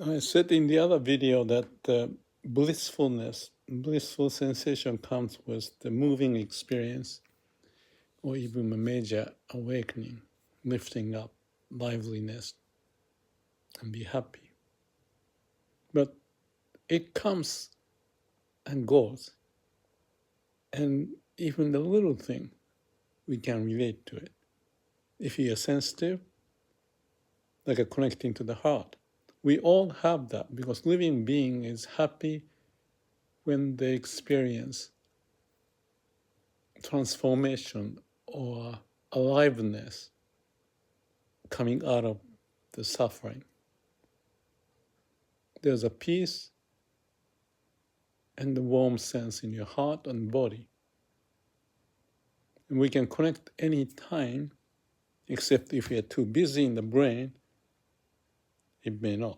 I said in the other video that blissful sensation comes with the moving experience or even a major awakening, lifting up, liveliness, and be happy. But it comes and goes, and even the little thing, we can relate to it. If you are sensitive, like a connecting to the heart, we all have that because living being is happy when they experience transformation or aliveness coming out of the suffering. There's a peace and the warm sense in your heart and body. And we can connect any time, except if we are too busy in the brain, it may not.